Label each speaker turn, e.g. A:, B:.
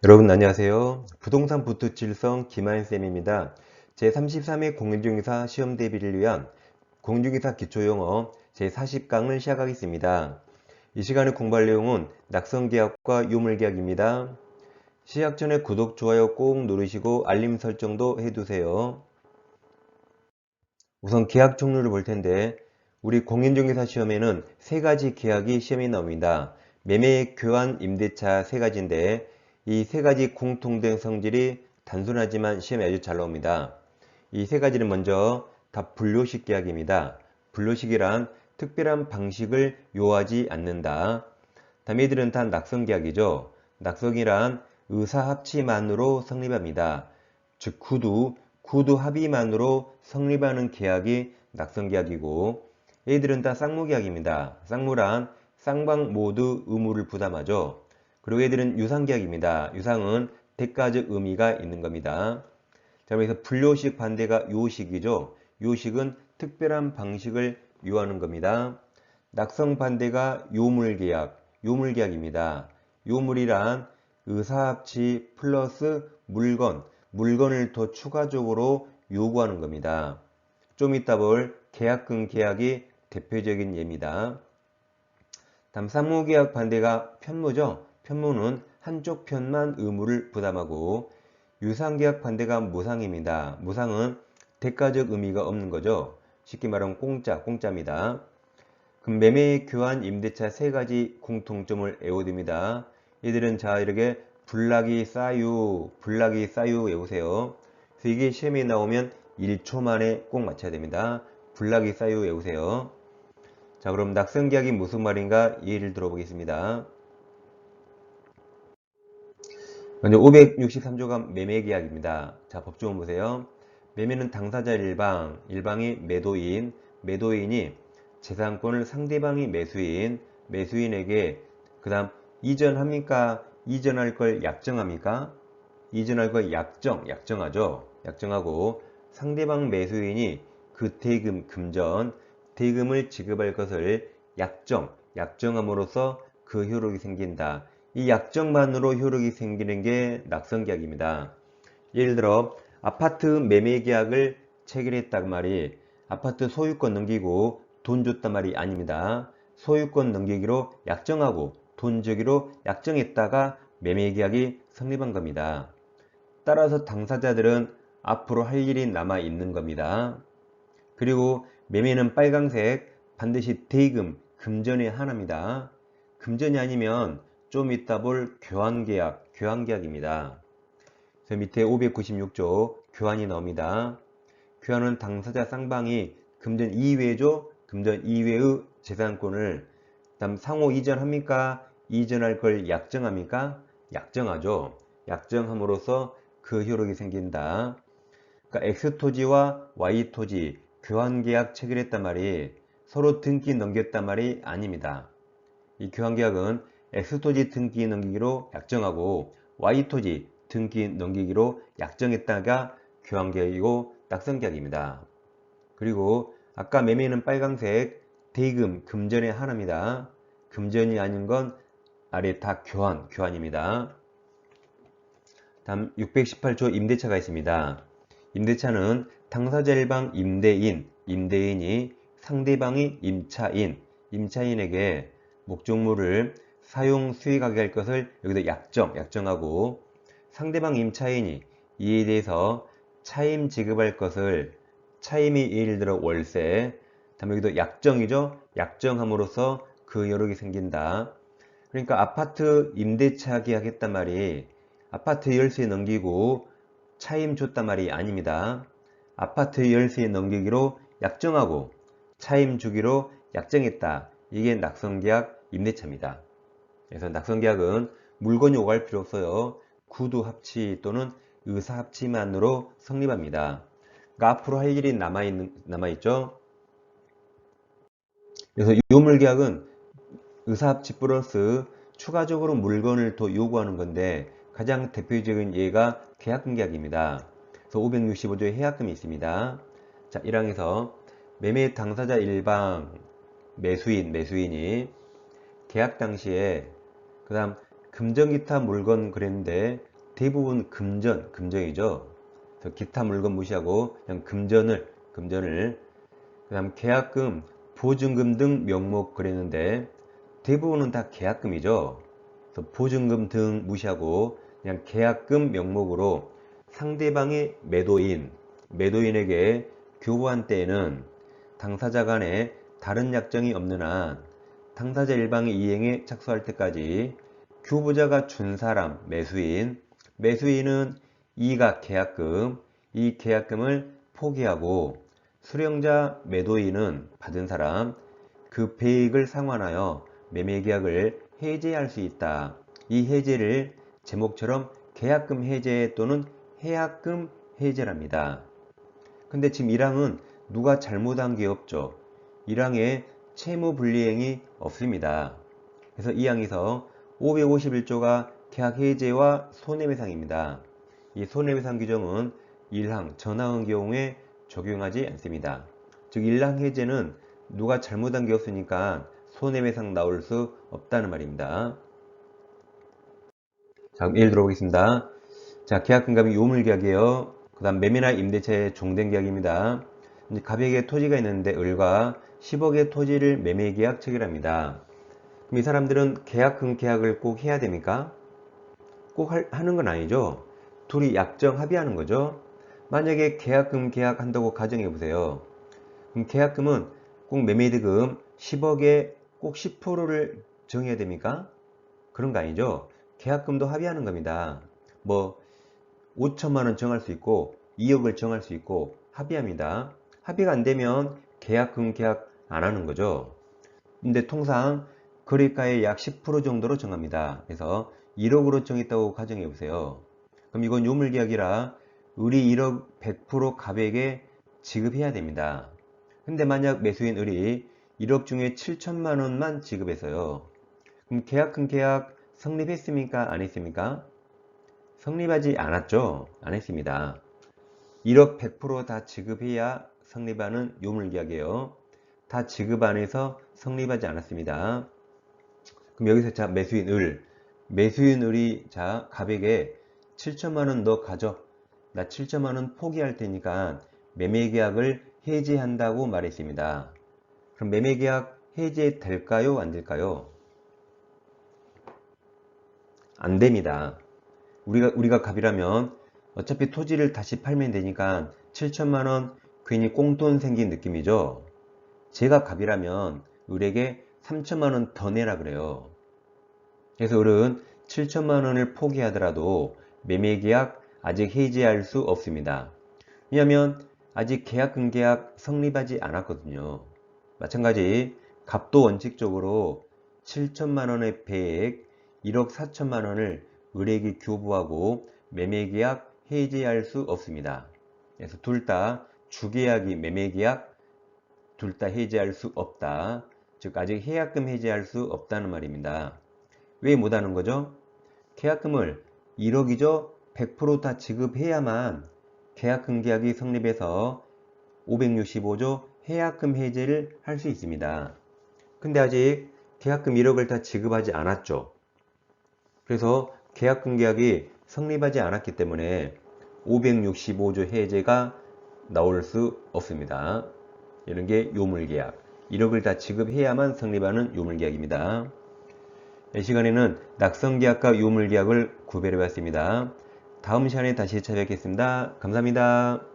A: 여러분 안녕하세요. 부동산 부투칠성 김하인쌤입니다. 제33회 공인중개사 시험 대비를 위한 공인중개사 기초영어 제40강을 시작하겠습니다. 이 시간에 공부할 내용은 낙성계약과 유물계약입니다. 시작 전에 구독, 좋아요 꼭 누르시고 알림 설정도 해두세요. 우선 계약 종류를 볼 텐데 우리 공인중개사 시험에는 세 가지 계약이 시험에 나옵니다. 매매, 교환, 임대차 세 가지인데 이 세 가지 공통된 성질이 단순하지만 시험에 아주 잘 나옵니다. 이 세 가지는 먼저 다 분료식 계약입니다. 분료식이란 특별한 방식을 요하지 않는다. 다음에 이들은 다 낙성계약이죠. 낙성이란 의사합치만으로 성립합니다. 즉 구두 합의만으로 성립하는 계약이 낙성계약이고 얘들은 다 쌍무계약입니다. 쌍무란 쌍방 모두 의무를 부담하죠. 그리고 얘들은 유상계약입니다. 유상은 대가적 의미가 있는 겁니다. 자, 그래서 분료식 반대가 요식이죠. 요식은 특별한 방식을 요하는 겁니다. 낙성 반대가 요물계약, 요물계약입니다. 요물이란 의사합치 플러스 물건을 더 추가적으로 요구하는 겁니다. 좀 이따 볼 계약금 계약이 대표적인 예입니다. 다음 상무계약 반대가 편무죠. 편무는 한쪽 편만 의무를 부담하고 유상계약 반대가 무상입니다. 무상은 대가적 의미가 없는 거죠. 쉽게 말하면 공짜입니다. 그럼 매매, 교환, 임대차 세 가지 공통점을 외워둡니다. 이들은 자 이렇게 불나기 싸유 외우세요. 그래서 이게 시험에 나오면 1초 만에 꼭 맞춰야 됩니다. 불나기 싸유 외우세요. 자, 그럼 낙성계약이 무슨 말인가 예를 들어보겠습니다. 먼저 563조가 매매계약입니다. 자, 법조문 보세요. 매매는 당사자 일방이 매도인이 재산권을 상대방이 매수인에게 그 다음 이전합니까? 이전할 걸 약정합니까? 이전할 걸 약정하죠. 약정하고 상대방 매수인이 그 대금을 지급할 것을 약정함으로써 그 효력이 생긴다. 이 약정만으로 효력이 생기는 게 낙성계약입니다. 예를 들어 아파트 매매계약을 체결했단 말이 아파트 소유권 넘기고 돈 줬단 말이 아닙니다. 소유권 넘기기로 약정하고 돈 주기로 약정했다가 매매계약이 성립한 겁니다. 따라서 당사자들은 앞으로 할 일이 남아 있는 겁니다. 그리고 매매는 빨강색 반드시 대금, 금전의 하나입니다. 금전이 아니면 좀 이따 볼 교환계약입니다. 그래서 밑에 596조 교환이 나옵니다. 교환은 당사자 쌍방이 금전 이외죠. 금전 이외의 재산권을 다음 상호 이전합니까? 이전할 걸 약정합니까? 약정하죠. 약정함으로써 그 효력이 생긴다. 그러니까 X토지와 Y토지 교환계약 체결했단 말이 서로 등기 넘겼단 말이 아닙니다. 이 교환계약은 X토지 등기 넘기기로 약정하고 Y토지 등기 넘기기로 약정했다가 교환계약이고 낙성계약입니다. 그리고 아까 매매는 빨강색 대금, 금전의 하나입니다. 금전이 아닌 건 아래 다 교환입니다. 다음 618조 임대차가 있습니다. 임대차는 당사자 일방 임대인이 상대방이 임차인에게 목적물을 사용 수익하게 할 것을 여기서 약정하고 상대방 임차인이 이에 대해서 차임 지급할 것을 차임이 예를 들어 월세 다음에 여기도 약정이죠. 약정함으로써 그 여력이 생긴다. 그러니까 아파트 임대차 계약했단 말이 아파트 열쇠 넘기고 차임 줬단 말이 아닙니다. 아파트 열쇠 넘기기로 약정하고 차임 주기로 약정했다. 이게 낙성계약 임대차입니다. 그래서 낙성계약은 물건이 오갈 필요 없어요. 구두 합치 또는 의사 합치만으로 성립합니다. 그러니까 앞으로 할 일이 남아있죠. 그래서 유물계약은 의사합치 플러스 추가적으로 물건을 더 요구하는 건데 가장 대표적인 예가 계약금 계약입니다. 그래서 565조에 해약금이 있습니다. 자, 1항에서 매매 당사자 일방 매수인이 계약 당시에 그 다음 금전기타 물건 그랬는데 대부분 금전이죠. 그래서 기타 물건 무시하고 그냥 금전을, 그 다음 계약금, 보증금 등 명목 그랬는데 대부분은 다 계약금이죠. 그래서 보증금 등 무시하고 그냥 계약금 명목으로 상대방의 매도인에게 교부한 때에는 당사자 간에 다른 약정이 없는 한 당사자 일방의 이행에 착수할 때까지 교부자가 준 사람, 매수인은 이가 계약금, 이 계약금을 포기하고 수령자 매도인은 받은 사람, 그 배액을 상환하여 매매계약을 해제할 수 있다. 이 해제를 제목처럼 계약금 해제 또는 해약금 해제랍니다. 근데 지금 1항은 누가 잘못한 게 없죠. 1항에 채무불이행이 없습니다. 그래서 2항에서 551조가 계약 해제와 손해배상입니다. 이 손해배상 규정은 1항 전항의 경우에 적용하지 않습니다. 즉 1항 해제는 누가 잘못한 게 없으니까 손해배상 나올 수 없다는 말입니다. 자, 그럼 예를 들어보겠습니다. 자, 계약금값이 요물계약이에요. 그 다음 매매나 임대차의 종된계약입니다. 갑에게 토지가 있는데 을과 10억의 토지를 매매계약 체결합니다. 그럼 이 사람들은 계약금 계약을 꼭 해야 됩니까? 꼭 하는 건 아니죠. 둘이 약정 합의하는 거죠. 만약에 계약금 계약한다고 가정해 보세요. 그럼 계약금은 꼭 매매대금 10억에 꼭 10%를 정해야 됩니까? 그런 거 아니죠. 계약금도 합의하는 겁니다. 뭐 5천만 원 정할 수 있고 2억을 정할 수 있고 합의합니다. 합의가 안 되면 계약금 계약 안 하는 거죠. 근데 통상 거래가의 약 10% 정도로 정합니다. 그래서 1억으로 정했다고 가정해 보세요. 그럼 이건 요물계약이라 을이 1억 100% 갑에게 지급해야 됩니다. 근데 만약 매수인 을이 1억 중에 7천만 원만 지급해서요. 그럼 계약금 계약 성립했습니까? 안 했습니까? 성립하지 않았죠? 안 했습니다. 1억 100% 다 지급해야 성립하는 요물계약이에요. 다 지급 안 해서 성립하지 않았습니다. 그럼 여기서 자 매수인 을이 자 갑에게 7천만 원 너 가져. 나 7천만 원 포기할 테니까 매매계약을 해지한다고 말했습니다. 그럼 매매계약 해지될까요? 안 될까요? 안 됩니다. 우리가 갑이라면 어차피 토지를 다시 팔면 되니까 7천만 원 괜히 꽁돈 생긴 느낌이죠. 제가 갑이라면 을에게 3천만 원 더 내라 그래요. 그래서 을은 7천만 원을 포기하더라도 매매계약 아직 해지할 수 없습니다. 왜냐하면 아직 계약금 계약 성립하지 않았거든요. 마찬가지 갑도 원칙적으로 7천만 원의 배액 1억 4천만 원을 을에게 교부하고 매매계약 해지할 수 없습니다. 그래서 둘 다 주계약이 매매계약 둘 다 해지할 수 없다. 즉 아직 해약금 해지할 수 없다는 말입니다. 왜 못하는 거죠? 계약금을 1억이죠. 100% 다 지급해야만 계약금 계약이 성립해서 565조 해약금 해제를 할 수 있습니다. 근데 아직 계약금 1억을 다 지급하지 않았죠. 그래서 계약금 계약이 성립하지 않았기 때문에 565조 해제가 나올 수 없습니다. 이런 게 요물계약. 1억을 다 지급해야만 성립하는 요물계약입니다. 이 시간에는 낙성계약과 요물계약을 구별해 봤습니다. 다음 시간에 다시 찾아뵙겠습니다. 감사합니다.